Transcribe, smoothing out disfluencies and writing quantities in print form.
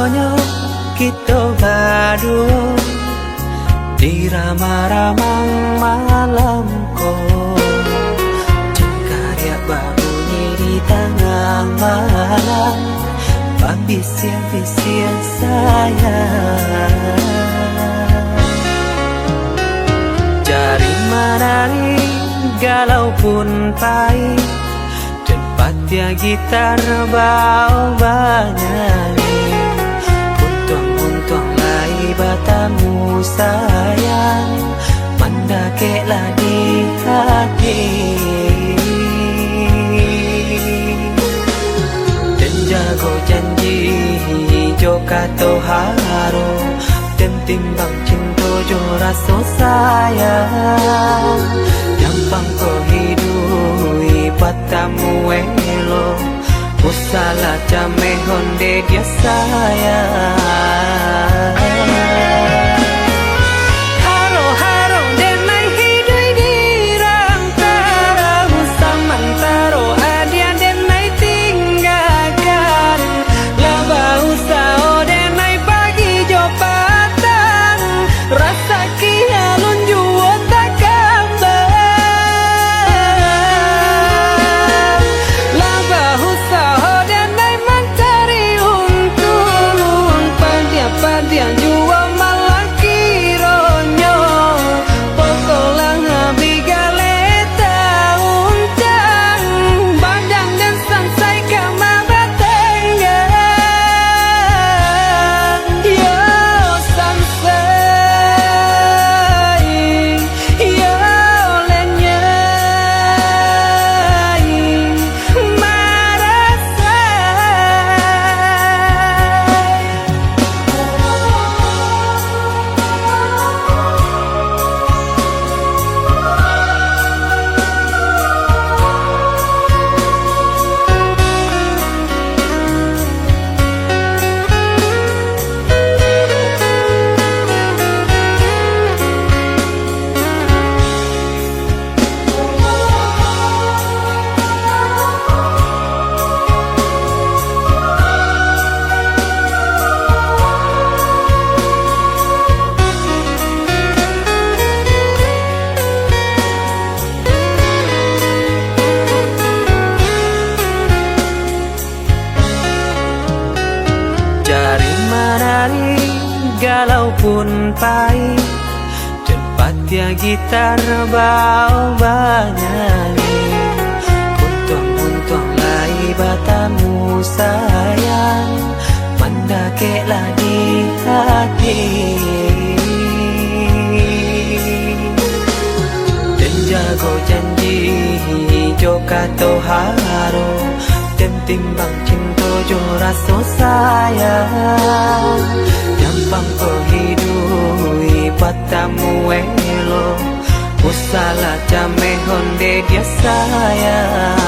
konyo kita berdua di ramah-ramah malamku. Cengkarya berbunyi di tengah malam, babisian-bisian sayang. Jari menari galau pun pahit, tempatnya gitar bau bernyanyi. Untung-untung lai batamu sayang, mendakeklah di hati. Dan jago janji joka toharo, dan timbang cinta jo rasa sayang. Gampang kau hidui patamu elo, usala jame honde dia sayang. Haro-haro denai hidui di rantara, samantaro adia denai tinggalkan. Laba usao denai pagi jo patang, rasa kialun juo tak kabar. Laba usao denai mencari untung, padian juo malah kironyo. Pokolang bigaleta uncang, badang dan sansai kamabatenggang. Yo sansai, yo lenyai, marasai. Jari menari galau pun pahit, tempatnya gitar bau bernyanyi. Untung-untung lai batamu sayang, mendakeklah di hati. Dan jago janji joka toharo, dan timbang cinta jo rasa sayang. Gampang kau hidui patamu elo, usala jame honde dia sayang.